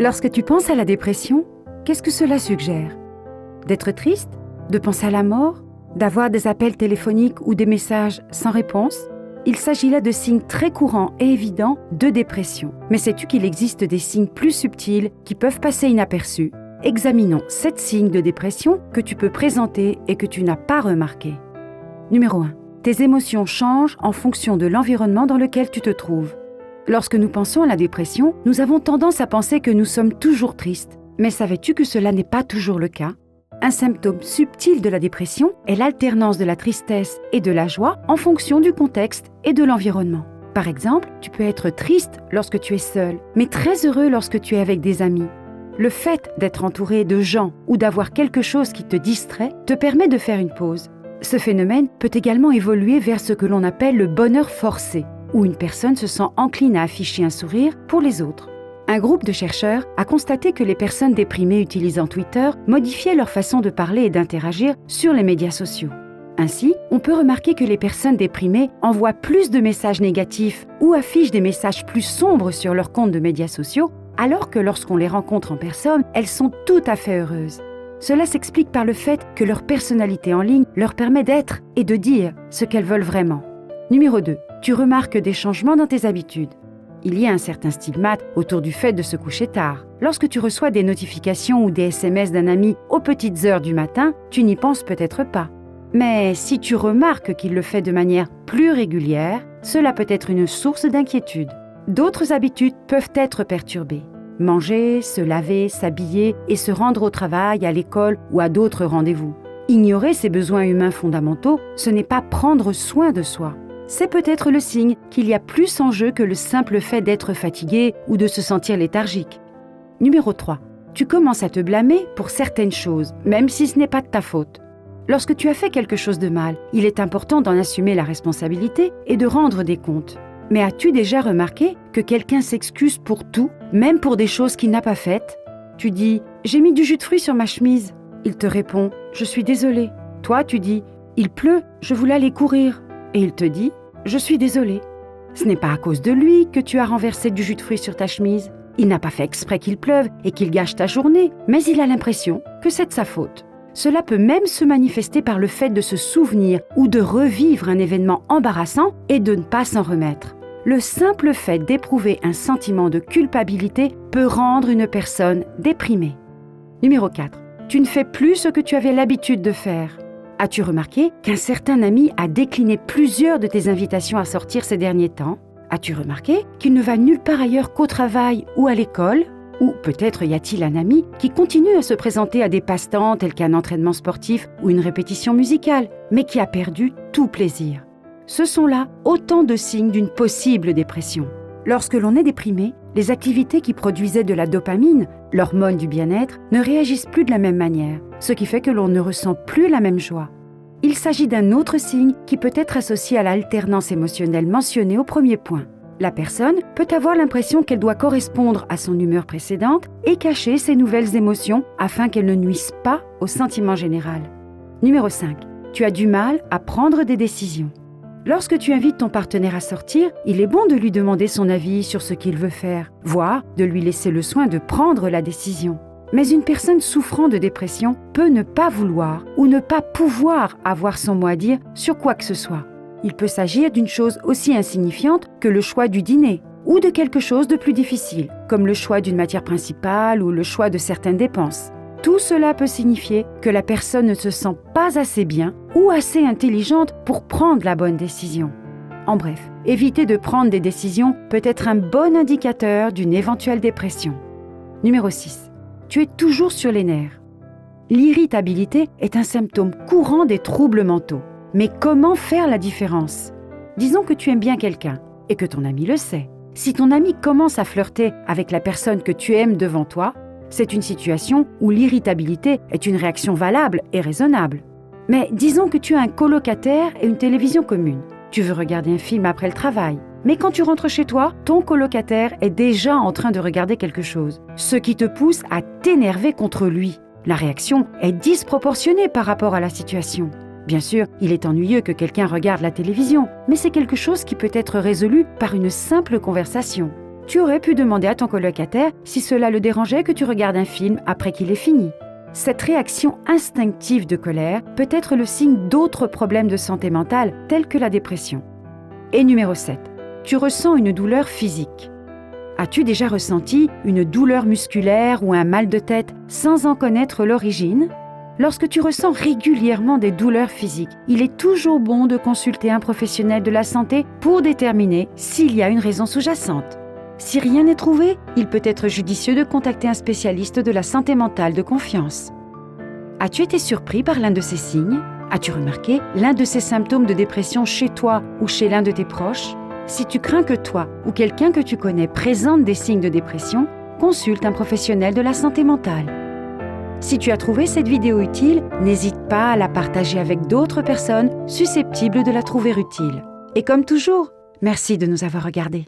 Lorsque tu penses à la dépression, qu'est-ce que cela suggère? D'être triste? De penser à la mort? D'avoir des appels téléphoniques ou des messages sans réponse? Il s'agit là de signes très courants et évidents de dépression. Mais sais-tu qu'il existe des signes plus subtils qui peuvent passer inaperçus? Examinons 7 signes de dépression que tu peux présenter et que tu n'as pas remarqués. Numéro 1. Tes émotions changent en fonction de l'environnement dans lequel tu te trouves. Lorsque nous pensons à la dépression, nous avons tendance à penser que nous sommes toujours tristes. Mais savais-tu que cela n'est pas toujours le cas? Un symptôme subtil de la dépression est l'alternance de la tristesse et de la joie en fonction du contexte et de l'environnement. Par exemple, tu peux être triste lorsque tu es seul, mais très heureux lorsque tu es avec des amis. Le fait d'être entouré de gens ou d'avoir quelque chose qui te distrait te permet de faire une pause. Ce phénomène peut également évoluer vers ce que l'on appelle le bonheur forcé, où une personne se sent encline à afficher un sourire pour les autres. Un groupe de chercheurs a constaté que les personnes déprimées utilisant Twitter modifiaient leur façon de parler et d'interagir sur les médias sociaux. Ainsi, on peut remarquer que les personnes déprimées envoient plus de messages négatifs ou affichent des messages plus sombres sur leurs comptes de médias sociaux, alors que lorsqu'on les rencontre en personne, elles sont tout à fait heureuses. Cela s'explique par le fait que leur personnalité en ligne leur permet d'être et de dire ce qu'elles veulent vraiment. Numéro 2. Tu remarques des changements dans tes habitudes. Il y a un certain stigmate autour du fait de se coucher tard. Lorsque tu reçois des notifications ou des SMS d'un ami aux petites heures du matin, tu n'y penses peut-être pas. Mais si tu remarques qu'il le fait de manière plus régulière, cela peut être une source d'inquiétude. D'autres habitudes peuvent être perturbées. Manger, se laver, s'habiller et se rendre au travail, à l'école ou à d'autres rendez-vous. Ignorer ses besoins humains fondamentaux, ce n'est pas prendre soin de soi. C'est peut-être le signe qu'il y a plus en jeu que le simple fait d'être fatigué ou de se sentir léthargique. Numéro 3. Tu commences à te blâmer pour certaines choses, même si ce n'est pas de ta faute. Lorsque tu as fait quelque chose de mal, il est important d'en assumer la responsabilité et de rendre des comptes. Mais as-tu déjà remarqué que quelqu'un s'excuse pour tout, même pour des choses qu'il n'a pas faites? Tu dis « J'ai mis du jus de fruits sur ma chemise ». Il te répond « Je suis désolé ». Toi, tu dis « Il pleut, je voulais aller courir ». Et il te dit « Je suis désolé ». Ce n'est pas à cause de lui que tu as renversé du jus de fruits sur ta chemise. Il n'a pas fait exprès qu'il pleuve et qu'il gâche ta journée, mais il a l'impression que c'est de sa faute. Cela peut même se manifester par le fait de se souvenir ou de revivre un événement embarrassant et de ne pas s'en remettre. Le simple fait d'éprouver un sentiment de culpabilité peut rendre une personne déprimée. Numéro 4. Tu ne fais plus ce que tu avais l'habitude de faire. As-tu remarqué qu'un certain ami a décliné plusieurs de tes invitations à sortir ces derniers temps? As-tu remarqué qu'il ne va nulle part ailleurs qu'au travail ou à l'école? Ou peut-être y a-t-il un ami qui continue à se présenter à des passe-temps tels qu'un entraînement sportif ou une répétition musicale, mais qui a perdu tout plaisir? Ce sont là autant de signes d'une possible dépression. Lorsque l'on est déprimé, les activités qui produisaient de la dopamine, l'hormone du bien-être, ne réagissent plus de la même manière, ce qui fait que l'on ne ressent plus la même joie. Il s'agit d'un autre signe qui peut être associé à l'alternance émotionnelle mentionnée au premier point. La personne peut avoir l'impression qu'elle doit correspondre à son humeur précédente et cacher ses nouvelles émotions afin qu'elles ne nuisent pas au sentiment général. Numéro 5. Tu as du mal à prendre des décisions. Lorsque tu invites ton partenaire à sortir, il est bon de lui demander son avis sur ce qu'il veut faire, voire de lui laisser le soin de prendre la décision. Mais une personne souffrant de dépression peut ne pas vouloir ou ne pas pouvoir avoir son mot à dire sur quoi que ce soit. Il peut s'agir d'une chose aussi insignifiante que le choix du dîner ou de quelque chose de plus difficile, comme le choix d'une matière principale ou le choix de certaines dépenses. Tout cela peut signifier que la personne ne se sent pas assez bien ou assez intelligente pour prendre la bonne décision. En bref, éviter de prendre des décisions peut être un bon indicateur d'une éventuelle dépression. Numéro 6. Tu es toujours sur les nerfs. L'irritabilité est un symptôme courant des troubles mentaux. Mais comment faire la différence? Disons que tu aimes bien quelqu'un et que ton ami le sait. Si ton ami commence à flirter avec la personne que tu aimes devant toi, c'est une situation où l'irritabilité est une réaction valable et raisonnable. Mais disons que tu as un colocataire et une télévision commune. Tu veux regarder un film après le travail. Mais quand tu rentres chez toi, ton colocataire est déjà en train de regarder quelque chose, ce qui te pousse à t'énerver contre lui. La réaction est disproportionnée par rapport à la situation. Bien sûr, il est ennuyeux que quelqu'un regarde la télévision, mais c'est quelque chose qui peut être résolu par une simple conversation. Tu aurais pu demander à ton colocataire si cela le dérangeait que tu regardes un film après qu'il est fini. Cette réaction instinctive de colère peut être le signe d'autres problèmes de santé mentale, tels que la dépression. Et numéro 7. Tu ressens une douleur physique. As-tu déjà ressenti une douleur musculaire ou un mal de tête sans en connaître l'origine? Lorsque tu ressens régulièrement des douleurs physiques, il est toujours bon de consulter un professionnel de la santé pour déterminer s'il y a une raison sous-jacente. Si rien n'est trouvé, il peut être judicieux de contacter un spécialiste de la santé mentale de confiance. As-tu été surpris par l'un de ces signes? As-tu remarqué l'un de ces symptômes de dépression chez toi ou chez l'un de tes proches? Si tu crains que toi ou quelqu'un que tu connais présente des signes de dépression, consulte un professionnel de la santé mentale. Si tu as trouvé cette vidéo utile, n'hésite pas à la partager avec d'autres personnes susceptibles de la trouver utile. Et comme toujours, merci de nous avoir regardés.